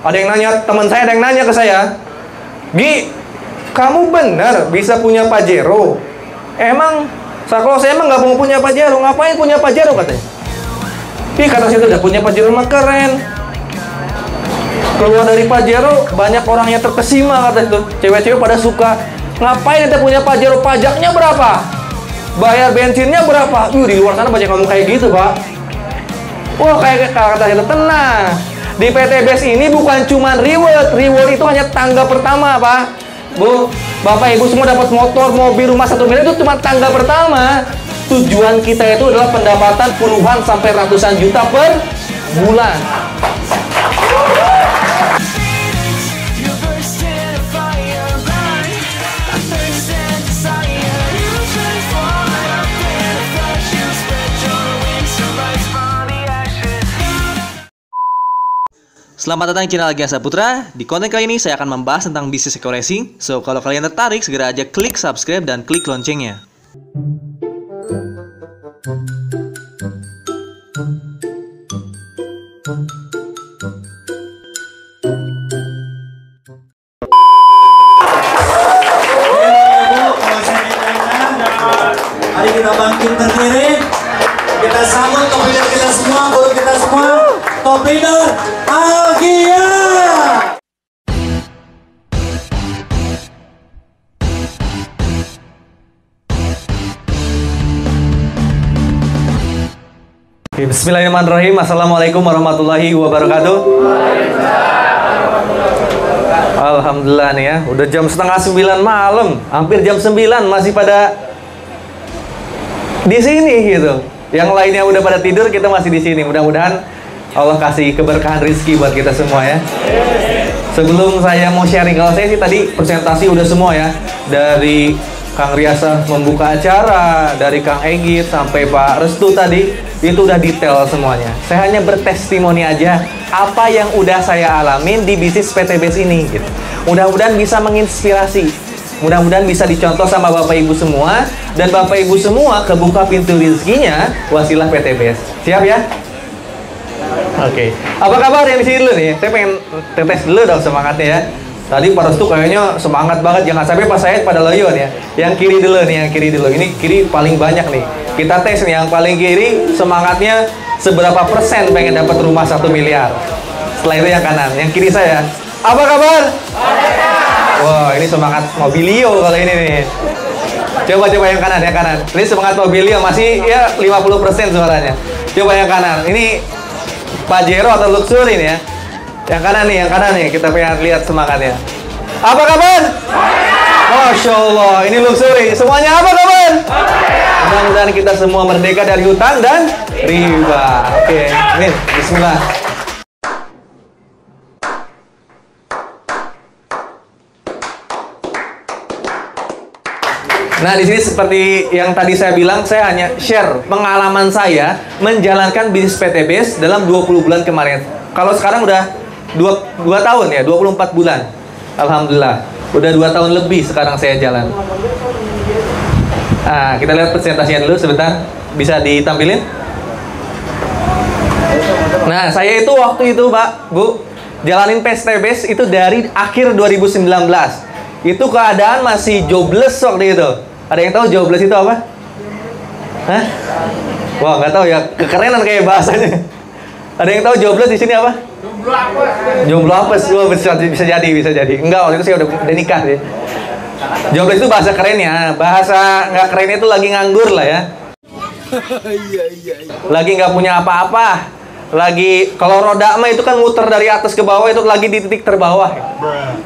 Ada yang nanya, teman saya ada yang nanya ke saya, Gi, kamu benar bisa punya Pajero? Emang, kalau saya emang nggak mau punya Pajero, ngapain punya Pajero katanya? Ih, kata saya udah punya Pajero mah keren. Keluar dari Pajero, banyak orang yang terkesima kata itu. Cewek-cewek pada suka. Ngapain kita punya Pajero? Pajaknya berapa? Bayar bensinnya berapa? Di luar sana banyak ngomong kayak gitu, Pak. Wah, kayak kata itu tenang. Di PT BES ini bukan cuma reward. Reward itu hanya tangga pertama, Pak. Bu, Bapak Ibu semua dapat motor, mobil, rumah 1 miliar itu cuma tangga pertama. Tujuan kita itu adalah pendapatan puluhan sampai ratusan juta per bulan. Selamat datang di channel Agi Saputra. Di konten kali ini saya akan membahas tentang bisnis eco-racing. So, kalau kalian tertarik, segera aja klik subscribe dan klik loncengnya. Mari kita bangkit berdiri. Kita sambut top leader kita semua, guru kita semua. Top leader Agia. Bismillahirrahmanirrahim. Assalamualaikum warahmatullahi wabarakatuh. Alhamdulillah nih ya, udah jam setengah 9 malam, hampir jam 9 masih pada di sini gitu. Yang lainnya udah pada tidur, kita masih di sini. Mudah-mudahan Allah kasih keberkahan rezeki buat kita semua ya. Sebelum saya mau sharing, kalau saya sih tadi presentasi udah semua ya. Dari Kang Riasa membuka acara, dari Kang Egit sampai Pak Restu tadi, itu udah detail semuanya. Saya hanya bertestimoni aja apa yang udah saya alamin di bisnis PT BES ini gitu. Mudah-mudahan bisa menginspirasi. Mudah-mudahan bisa dicontoh sama Bapak Ibu semua. Dan Bapak Ibu semua kebuka pintu rezekinya wasilah PT BES. Siap ya? Oke. Apa kabar yang di sini dulu nih? Saya pengen tetes dulu dong semangatnya ya. Tadi Pak Restu kayaknya semangat banget. Jangan sampai pas saya pada loyon ya. Yang kiri dulu nih, yang kiri dulu. Ini kiri paling banyak nih. Kita tes nih, yang paling kiri semangatnya seberapa persen pengen dapat rumah 1 miliar. Setelah itu yang kanan, yang kiri saya. Apa kabar? Wah, ini semangat mobilio kalau ini nih. Coba yang kanan, yang kanan. Ini semangat mobilio masih ya 50% suaranya. Coba yang kanan. Ini Pajero atau Luxury nih ya. Yang kanan nih, kita pengen lihat semangatnya. Apa kabar? Masya Allah, ini Luxury. Semuanya apa kabar? Mudah-mudahan kita semua merdeka dari hutang dan riba. Oke, amin. Bismillah. Nah, di sini seperti yang tadi saya bilang, saya hanya share pengalaman saya menjalankan bisnis PT BES dalam 20 bulan kemarin. Kalau sekarang udah 2 tahun ya, 24 bulan. Alhamdulillah. Udah 2 tahun lebih sekarang saya jalan. Nah, kita lihat presentasinya dulu sebentar. Bisa ditampilin? Nah, saya itu waktu itu, Pak, Bu, jalanin PT BES itu dari akhir 2019. Itu keadaan masih jobless waktu itu. Ada yang tahu jobless itu apa? Hah? Wah, nggak tahu ya. Kekerenan kayak bahasanya. Ada yang tahu jobless di sini apa? Jomblo apes. Wah, bisa jadi. Enggak, waktu itu saya udah nikah sih. Jobless itu bahasa kerennya. Bahasa nggak kerennya itu lagi nganggur lah ya. Lagi nggak punya apa-apa. Lagi, kalau roda mah itu kan muter dari atas ke bawah, itu lagi di titik terbawah.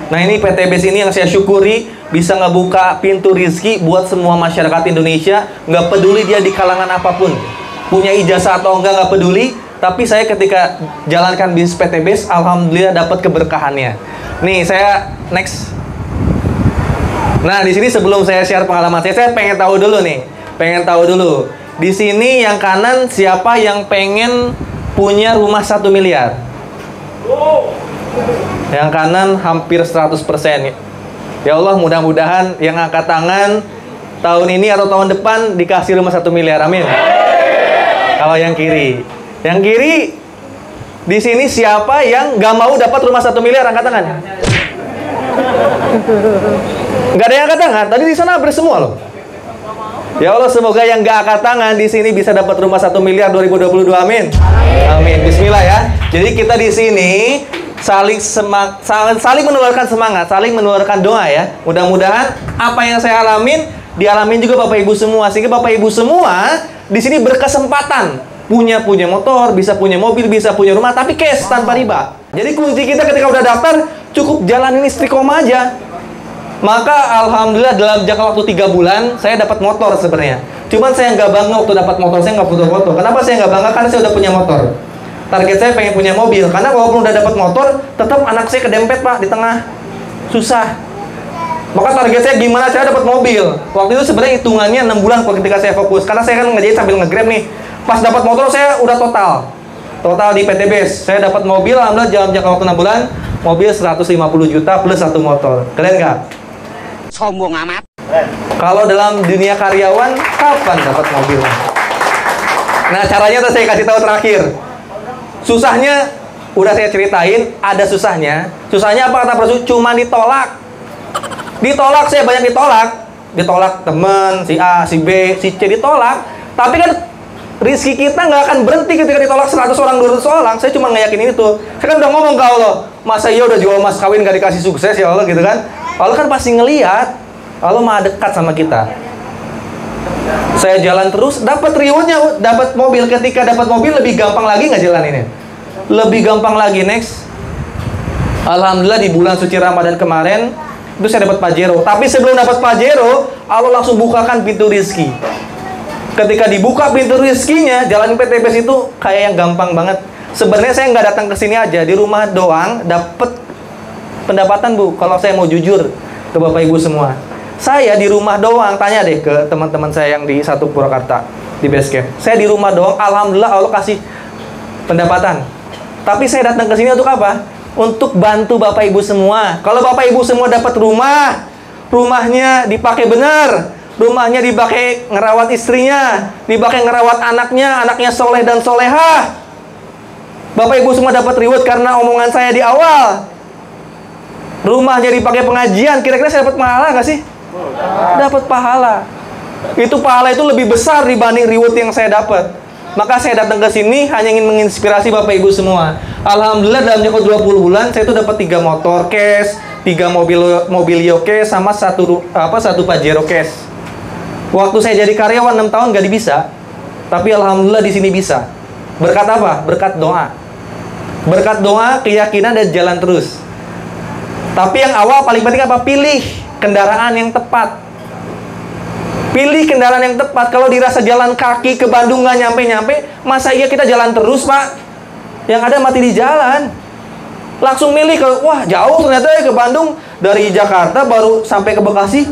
Nah, ini PT BES ini yang saya syukuri bisa ngebuka pintu rezeki buat semua masyarakat Indonesia. Nggak peduli dia di kalangan apapun, punya ijazah atau nggak peduli. Tapi saya ketika jalankan bisnis PT BES, alhamdulillah dapat keberkahannya. Nih, saya next. Nah, di sini sebelum saya share pengalaman saya pengen tahu dulu nih. Di sini yang kanan siapa yang pengen punya rumah 1 miliar? Yang kanan hampir 100%. Ya Allah, mudah-mudahan yang angkat tangan tahun ini atau tahun depan dikasih rumah 1 miliar. Amin. Kalau yang kiri Di sini siapa yang nggak mau dapat rumah 1 miliar? Angkat tangan. Nggak ada yang angkat tangan. Tadi di sana hampir semua loh. Ya Allah, semoga yang nggak angkat tangan di sini bisa dapat rumah 1 miliar 2022. Amin. Amin. Bismillah ya. Jadi kita di sini saling menularkan semangat, saling menularkan doa ya. Mudah-mudahan apa yang saya alamin dialamin juga Bapak Ibu semua, sehingga Bapak Ibu semua di sini berkesempatan punya motor, bisa punya mobil, bisa punya rumah, tapi cash tanpa riba. Jadi kunci kita ketika udah daftar cukup jalanin istiqomah aja. Maka alhamdulillah dalam jangka waktu 3 bulan saya dapat motor sebenarnya. Cuman saya nggak bangga waktu dapat motor, saya nggak foto-foto. Kenapa saya nggak bangga? Karena saya udah punya motor. Target saya pengen punya mobil, karena walaupun udah dapat motor, tetap anak saya kedempet Pak di tengah, susah. Maka target saya gimana saya dapat mobil. Waktu itu sebenarnya hitungannya 6 bulan ketika saya fokus, karena saya kan ngerjain sambil nge-grab nih. Pas dapat motor saya udah total di PTBS. Saya dapat mobil, alhamdulillah dalam jangka waktu 6 bulan, mobil 150 juta plus 1 motor. Keren nggak? Sombong amat. Kalau dalam dunia karyawan, kapan dapat mobil? Nah, caranya tuh saya kasih tahu terakhir. Susahnya udah saya ceritain, ada susahnya. Susahnya apa kata Rasul? Cuma ditolak. Ditolak, saya banyak ditolak. Ditolak teman, si A, si B, si C ditolak. Tapi kan rizki kita nggak akan berhenti ketika ditolak 100 orang, 200 orang. Saya cuma ngeyakinin itu. Saya kan udah ngomong ke Allah, masa iya udah jual mas kawin gak dikasih sukses ya Allah gitu kan. Allah kan pasti ngelihat. Allah maha dekat sama kita. Saya jalan terus, dapat rewardnya, dapat mobil. Ketika dapat mobil lebih gampang lagi nggak jalan ini? Lebih gampang lagi. Next. Alhamdulillah di bulan suci Ramadan kemarin itu saya dapat Pajero. Tapi sebelum dapat Pajero, Allah langsung bukakan pintu rizki. Ketika dibuka pintu rizkinya, jalan PTBS itu kayak yang gampang banget. Sebenarnya saya nggak datang ke sini aja, di rumah doang dapat pendapatan Bu. Kalau saya mau jujur ke Bapak Ibu semua, saya di rumah doang, tanya deh ke teman-teman saya yang di satu Purwakarta di base camp. Saya di rumah doang, alhamdulillah Allah kasih pendapatan. Tapi saya datang ke sini untuk apa? Untuk bantu Bapak Ibu semua. Kalau Bapak Ibu semua dapat rumah, rumahnya dipakai benar, rumahnya dipakai ngerawat istrinya, dipakai ngerawat anaknya, anaknya soleh dan solehah. Bapak Ibu semua dapat reward karena omongan saya di awal. Rumahnya dipakai pengajian, kira-kira saya dapat pahala nggak sih? Dapat pahala. Itu pahala itu lebih besar dibanding reward yang saya dapat. Maka saya datang ke sini hanya ingin menginspirasi Bapak Ibu semua. Alhamdulillah dalam jangka 20 bulan saya itu dapat 3 motor cash, 3 mobilio cash, sama satu Pajero cash. Waktu saya jadi karyawan 6 tahun gak bisa. Tapi alhamdulillah di sini bisa. Berkat apa? Berkat doa. Berkat doa, keyakinan dan jalan terus. Tapi yang awal paling penting apa? Pilih kendaraan yang tepat. Pilih kendaraan yang tepat. Kalau dirasa jalan kaki ke Bandung nggak nyampe-nyampe, masa iya kita jalan terus Pak? Yang ada mati di jalan. Langsung milih ke, wah jauh ternyata ya ke Bandung. Dari Jakarta baru sampai ke Bekasi,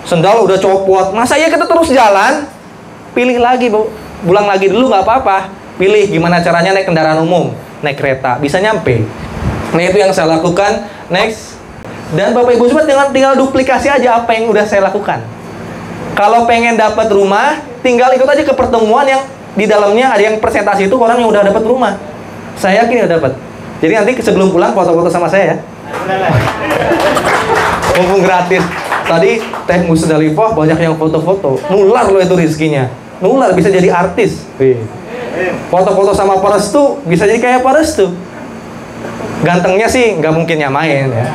sendal udah copot. Masa iya kita terus jalan? Pilih lagi Bu. Pulang lagi dulu nggak apa-apa. Pilih gimana caranya naik kendaraan umum, naik kereta, bisa nyampe. Nah itu yang saya lakukan. Next. Dan Bapak Ibu semua tinggal duplikasi aja apa yang udah saya lakukan. Kalau pengen dapat rumah, tinggal ikut aja ke pertemuan yang di dalamnya ada yang presentasi itu orang yang udah dapat rumah. Saya yakin udah dapat. Jadi nanti sebelum pulang foto-foto sama saya ya. Mumpung gratis. Tadi Teh Musdalifah banyak yang foto-foto. Nular loh itu rizkinya. Nular bisa jadi artis. Foto-foto sama Parestu bisa jadi kayak Parestu. Gantengnya sih nggak mungkin nyamain ya.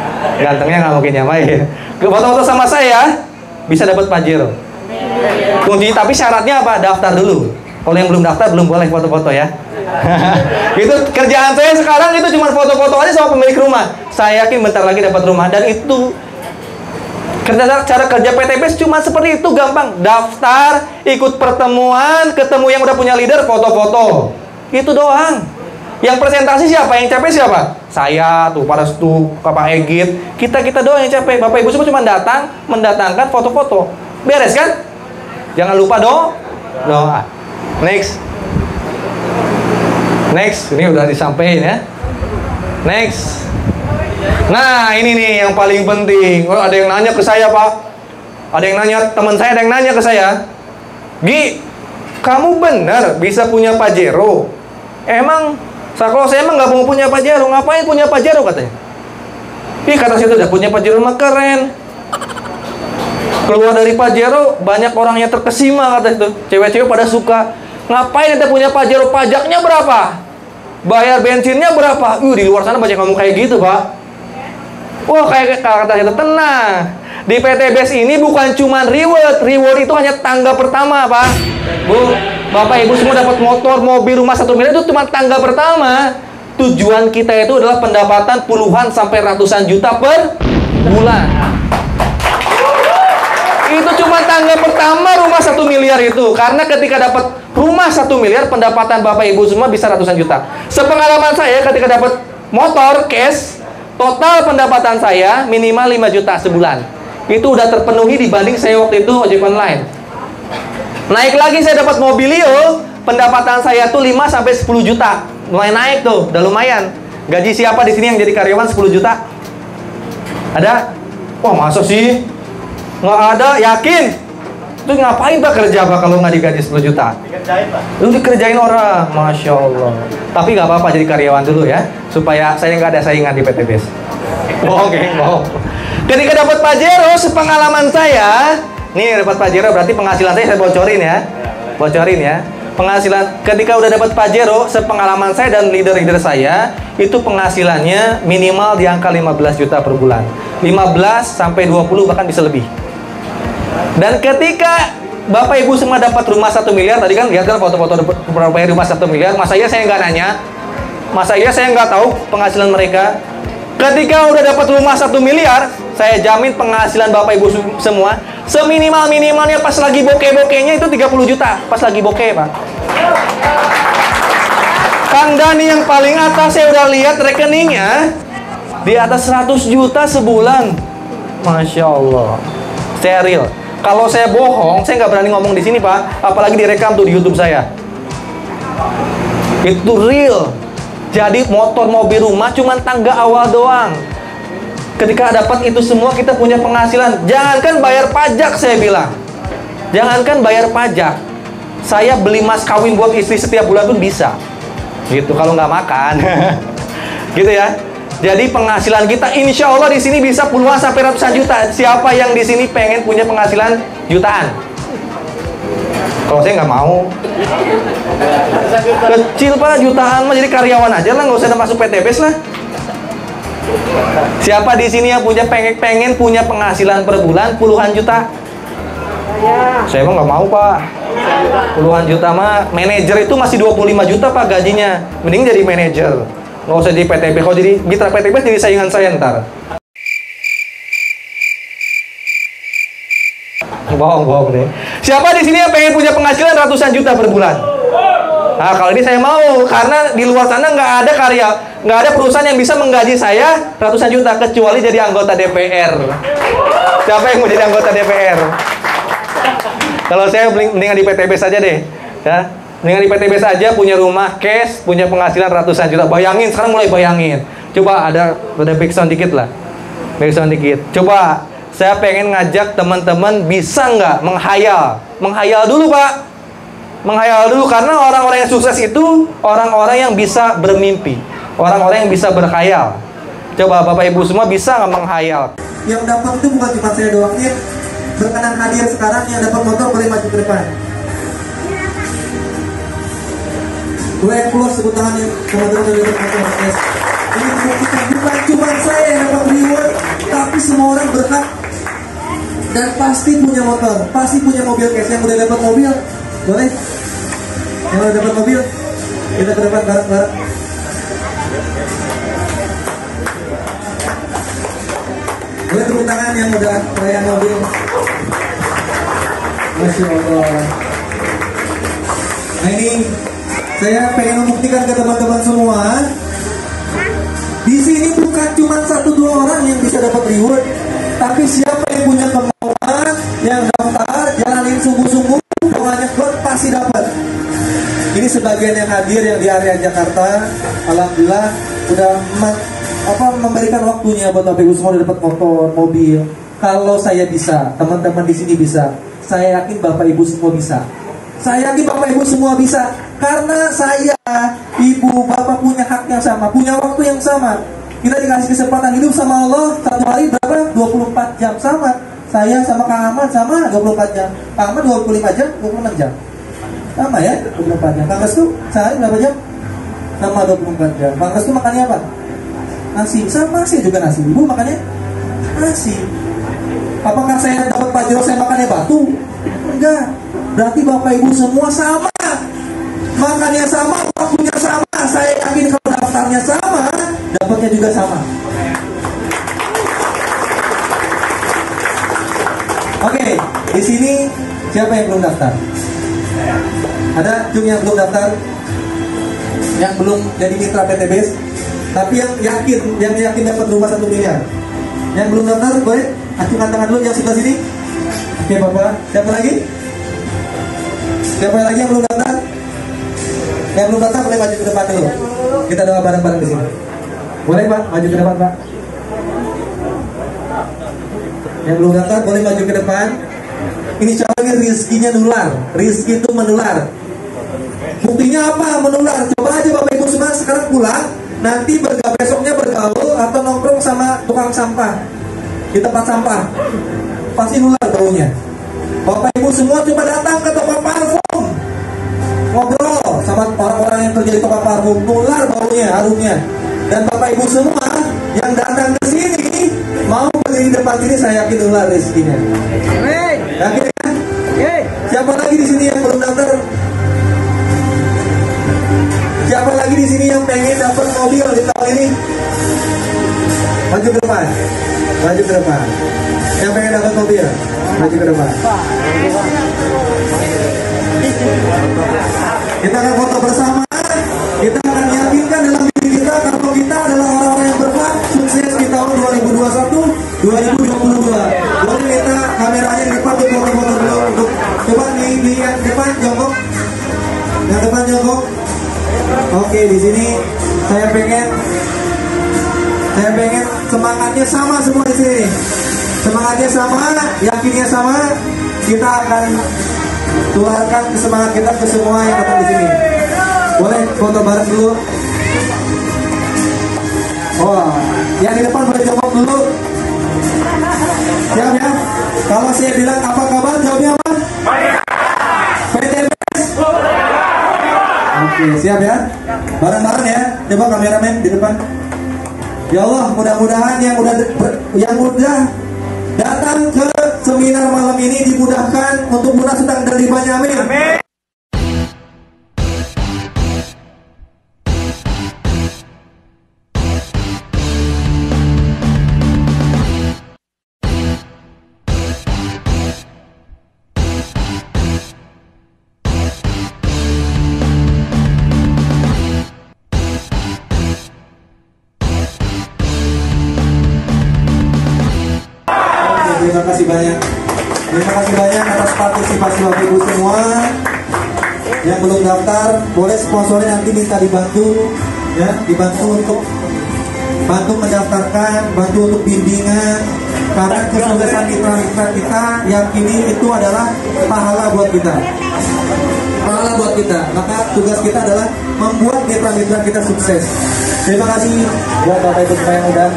Gantengnya nggak mungkin nyamain. Foto-foto sama saya bisa dapat Pajero. Kunci, tapi syaratnya apa? Daftar dulu. Kalau yang belum daftar belum boleh foto-foto ya. Itu kerjaan saya sekarang itu cuma foto-foto aja sama pemilik rumah. Saya yakin bentar lagi dapat rumah. Dan itu cara kerja PTBS cuma seperti itu, gampang. Daftar, ikut pertemuan, ketemu yang udah punya leader, foto-foto. Itu doang. Yang presentasi siapa? Yang capek siapa? Saya tuh, Parestu, Pak Egit. Kita doang yang capek. Bapak Ibu semua cuma datang, mendatangkan foto-foto. Beres kan? Jangan lupa doa. Next. Ini udah disampaikan ya. Next. Nah, ini nih yang paling penting. Oh, ada yang nanya ke saya, Pak. Ada yang nanya, teman saya ada yang nanya ke saya. Gi, kamu benar bisa punya Pajero? Emang Kalau saya emang nggak mau punya Pajero, ngapain punya Pajero katanya? Ih, kata saya udah punya Pajero mah keren. Keluar dari Pajero banyak orang yang terkesima kata itu. Cewek-cewek pada suka. Ngapain kita punya Pajero? Pajaknya berapa? Bayar bensinnya berapa? Di luar sana banyak ngomong kayak gitu, Pak. Wah, kayak kata itu tenang. Di PT BES ini bukan cuma reward. Reward itu hanya tangga pertama, Pak. Bu, Bapak Ibu semua dapat motor, mobil, rumah 1 miliar itu cuma tangga pertama. Tujuan kita itu adalah pendapatan puluhan sampai ratusan juta per bulan. Itu cuma tangga pertama rumah 1 miliar itu. Karena ketika dapat rumah 1 miliar, pendapatan Bapak Ibu semua bisa ratusan juta. Sepengalaman saya ketika dapat motor cash, total pendapatan saya minimal 5 juta sebulan. Itu udah terpenuhi dibanding saya waktu itu ojek online. Naik lagi saya dapat Mobilio, pendapatan saya tuh 5 sampai 10 juta. Mulai naik tuh, udah lumayan. Gaji siapa di sini yang jadi karyawan 10 juta? Ada? Wah, masa sih? Nggak ada, yakin? Terus ngapain Pak kerja Pak kalau nggak digaji 10 juta? Dikerjain Pak. Lu dikerjain orang, Masya Allah. Tapi nggak apa-apa jadi karyawan dulu ya, supaya saya nggak ada saingan di PT BES. Oke, bohong. Ketika dapat Pajero, sepengalaman saya, nih dapat Pajero berarti penghasilan saya bocorin ya. Bocorin ya. Penghasilan ketika udah dapat Pajero, sepengalaman saya dan leader-leader saya, itu penghasilannya minimal di angka 15 juta per bulan. 15 sampai 20 bahkan bisa lebih. Dan ketika Bapak Ibu semua dapat rumah 1 miliar, tadi kan lihat kan foto-foto rumah 1 miliar, masa iya saya nggak nanya? Masa iya saya nggak tahu penghasilan mereka? Ketika udah dapat rumah 1 miliar, saya jamin penghasilan Bapak Ibu semua seminimal-minimalnya pas lagi bokeh-bokehnya itu 30 juta. Pas lagi bokeh, Pak. Kang Dani yang paling atas saya udah lihat rekeningnya di atas 100 juta sebulan. Masya Allah. Steril. Kalau saya bohong, saya nggak berani ngomong di sini, Pak. Apalagi direkam tuh di YouTube saya. Itu real. Jadi motor, mobil, rumah cuma tangga awal doang. Ketika dapat itu semua kita punya penghasilan. Jangankan bayar pajak saya bilang. Jangankan bayar pajak. Saya beli mas kawin buat istri setiap bulan pun bisa. Gitu kalau nggak makan. Gitu ya. Jadi penghasilan kita insya Allah di sini bisa puluhan sampai ratusan juta. Siapa yang di sini pengen punya penghasilan jutaan? Kalau saya nggak mau. Kecil Pak, jutaan mah jadi karyawan aja lah, nggak usah masuk PT BES lah. Siapa di sini yang pengen punya penghasilan per bulan puluhan juta? Saya mah nggak mau Pak. Puluhan juta mah, manajer itu masih 25 juta Pak gajinya. Mending jadi manajer. Nggak usah jadi PT BES. Kalau jadi mitra PT BES jadi saingan saya ntar. Bohong deh. Siapa di sini yang pengen punya penghasilan ratusan juta per bulan? Nah, kalau ini saya mau, karena di luar sana nggak ada perusahaan yang bisa menggaji saya ratusan juta kecuali jadi anggota DPR. Siapa yang mau jadi anggota DPR? Kalau saya mendingan di PT BES aja deh, ya. Mendingan di PT BES aja punya rumah cash, punya penghasilan ratusan juta. Bayangin, sekarang mulai bayangin. Coba ada backsound dikit lah, backsound dikit. Coba. Saya pengen ngajak teman-teman bisa nggak menghayal dulu Pak, menghayal dulu, karena orang-orang yang sukses itu orang-orang yang bisa bermimpi, orang-orang yang bisa berkhayal. Coba Bapak Ibu semua bisa nggak menghayal? Yang dapat itu bukan cuma saya doang, ya. Berkenan hadir sekarang yang dapat motor boleh maju ke depan. Boleh close tepuk tangan yang teman-teman yang dapat motor. Yes. Ini membuktikan bukan cuma saya yang dapat reward, tapi semua orang berhak dan pasti punya motor, pasti punya mobil cash. Yang udah dapat mobil, boleh? Yang udah dapat mobil, kita ke depan bareng-bareng. Boleh tepuk tangan yang udah perayaan mobil. Masya Allah. Nah ini saya pengen membuktikan ke teman-teman semua, di sini bukan cuma 1-2 orang yang bisa dapat reward, tapi siapa yang punya kemauan, yang daftar, jalanin sungguh-sungguh, banyak buat pasti dapat. Ini sebagian yang hadir yang di area Jakarta, alhamdulillah udah memberikan waktunya buat Bapak Ibu semua dapat motor, mobil. Kalau saya bisa, teman-teman di sini bisa. Saya yakin Bapak Ibu semua bisa. Saya yakin Bapak Ibu semua bisa. Karena saya, ibu, bapak punya hak yang sama, punya waktu yang sama. Kita dikasih kesempatan hidup sama Allah satu hari berapa? 24 jam sama. Saya sama Kang Ahmad sama 24 jam. Kang Ahmad 25 jam, 26 jam. Sama ya, 24 jam. Kang Restu sehari berapa jam? Sama 24 jam. Kang Restu makannya apa? Nasi. Sama sih juga nasi. Ibu makannya nasi. Apakah saya dapat pajero saya makannya batu? Enggak. Berarti bapak ibu semua sama. Makannya sama, waktunya sama. Saya yakin kalau daftarnya sama, dapatnya juga sama. Oke, di sini siapa yang belum daftar? Ada Jung yang belum daftar? Yang belum jadi mitra PTBS? Tapi yang yakin dapat rumah 1 miliar. Yang belum daftar, boleh acungkan tangan dulu yang sebelah sini. Oke, Bapak. Siapa lagi? Siapa lagi yang belum daftar? Yang belum daftar boleh maju ke depan dulu. Kita doa bareng-bareng di sini. Boleh Pak, maju ke depan Pak. Yang belum daftar boleh maju ke depan. Ini caranya rizkinya nular. Rizki itu menular. Buktinya apa menular? Coba aja Bapak Ibu semua sekarang pulang. Nanti besoknya bergaul atau nongkrong sama tukang sampah di tempat sampah, pasti nular baunya. Bapak Ibu semua coba datang ke toko parfum, ngobrol sama orang-orang yang kerja di toko parfum, nular baunya, harumnya. Dan Bapak Ibu semua yang datang ke sini mau beli di depan sini, saya yakin nular rezekinya. Yakin kan? Siapa lagi di sini yang belum daftar? Siapa lagi di sini yang pengen dapat mobil di tahun ini? Maju ke depan. Maju ke depan. Yang pengen dapat mobil, maju ke depan. Kita akan foto bersama. Kita akan meyakinkan dalam diri kita kalau kita adalah orang-orang yang berhak sukses di tahun 2021, 2022. Boleh minta kameranya di depan untuk foto-foto dulu. Untuk coba di yang depan jongkok. Yang depan jongkok. Oke, di sini saya pengen semangatnya sama semua di sini. Semangatnya sama, yakinnya sama. Kita akan tularkan semangat kita ke semua yang datang di sini. Boleh foto bareng dulu. Oh, yang di depan boleh jawab dulu. Siap ya? Kalau saya bilang apa kabar, jawabnya apa? PTBS. Oke, siap ya? Bareng-bareng ya. Coba kameramen di depan. Ya Allah, mudah-mudahan yang udah datang ke seminar malam ini dimudahkan untuk murah sedang dan ribanya, amin. Amin. Terima kasih banyak. Terima kasih banyak atas partisipasi Bapak Ibu semua. Yang belum daftar, boleh sponsornya nanti minta dibantu, ya, dibantu untuk mendaftarkan, bantu untuk bimbingan. Karena kesuksesan mitra-mitra kita yakini itu adalah pahala buat kita. Pahala buat kita. Maka tugas kita adalah membuat mitra-mitra kita sukses. Terima kasih buat Bapak Ibu semua yang udah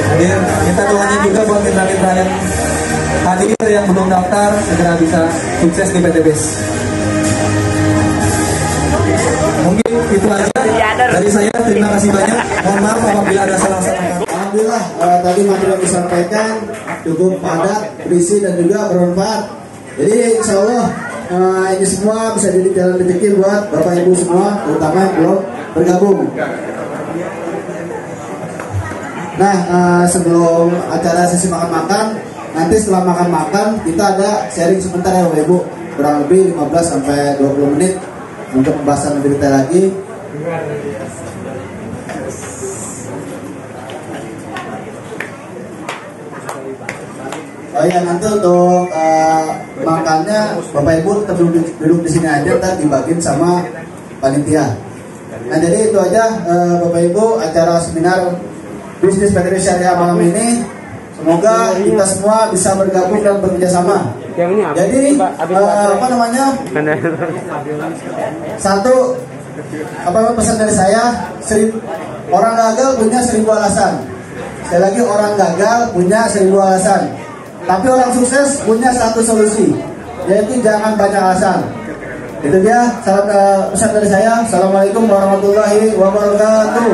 hadir. Minta doanya juga buat mitra-mitra yang hadir yang belum daftar segera bisa sukses di PTBS. Mungkin itu aja dari saya. Terima kasih banyak. Mohon maaf apabila ada salah-salah. Alhamdulillah tadi materi yang disampaikan cukup padat, berisi dan juga bermanfaat. Jadi insya Allah ini semua bisa jadi jalan rezeki buat Bapak Ibu semua, terutama yang belum bergabung. Nah, sebelum acara sesi makan-makan, nanti setelah makan-makan kita ada sharing sebentar ya Bapak Ibu, kurang lebih 15-20 menit untuk pembahasan lebih detail lagi. Oh iya, nanti untuk makannya Bapak Ibu tetap duduk di sini aja, ntar dibagiin sama panitia. Nah jadi itu aja Bapak Ibu, acara seminar bisnis PTBS Syariah malam ini. Semoga kita semua bisa bergabung dan bekerja sama. Jadi apa namanya? Satu pesan dari saya, orang gagal punya 1000 alasan. Sekali lagi, orang gagal punya 1000 alasan. Tapi orang sukses punya satu solusi, yaitu jangan banyak alasan. Itu dia pesan dari saya. Assalamualaikum warahmatullahi wabarakatuh.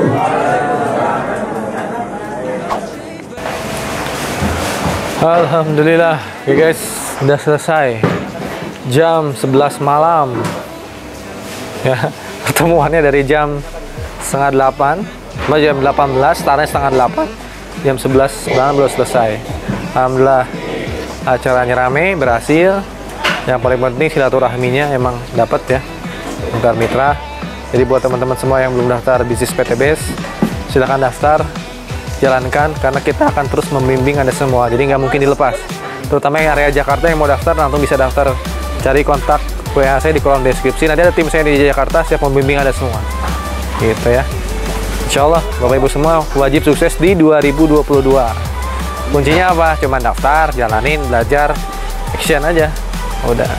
Alhamdulillah ya guys, udah selesai jam 11 malam ya. Pertemuannya dari jam setengah 8 jam 18, startnya setengah 8, jam 11 malam belum selesai. Alhamdulillah acaranya rame, berhasil. Yang paling penting silaturahminya emang dapat ya, antar mitra. Jadi buat teman-teman semua yang belum daftar bisnis PTBS, silahkan daftar, jalankan, karena kita akan terus membimbing Anda semua, jadi nggak mungkin dilepas. Terutama yang area Jakarta yang mau daftar, langsung bisa daftar, cari kontak WA saya di kolom deskripsi. Nanti ada tim saya di Jakarta siap membimbing Anda semua, gitu ya. Insya Allah Bapak Ibu semua wajib sukses di 2022. Kuncinya apa? Cuman daftar, jalanin, belajar, action aja, udah.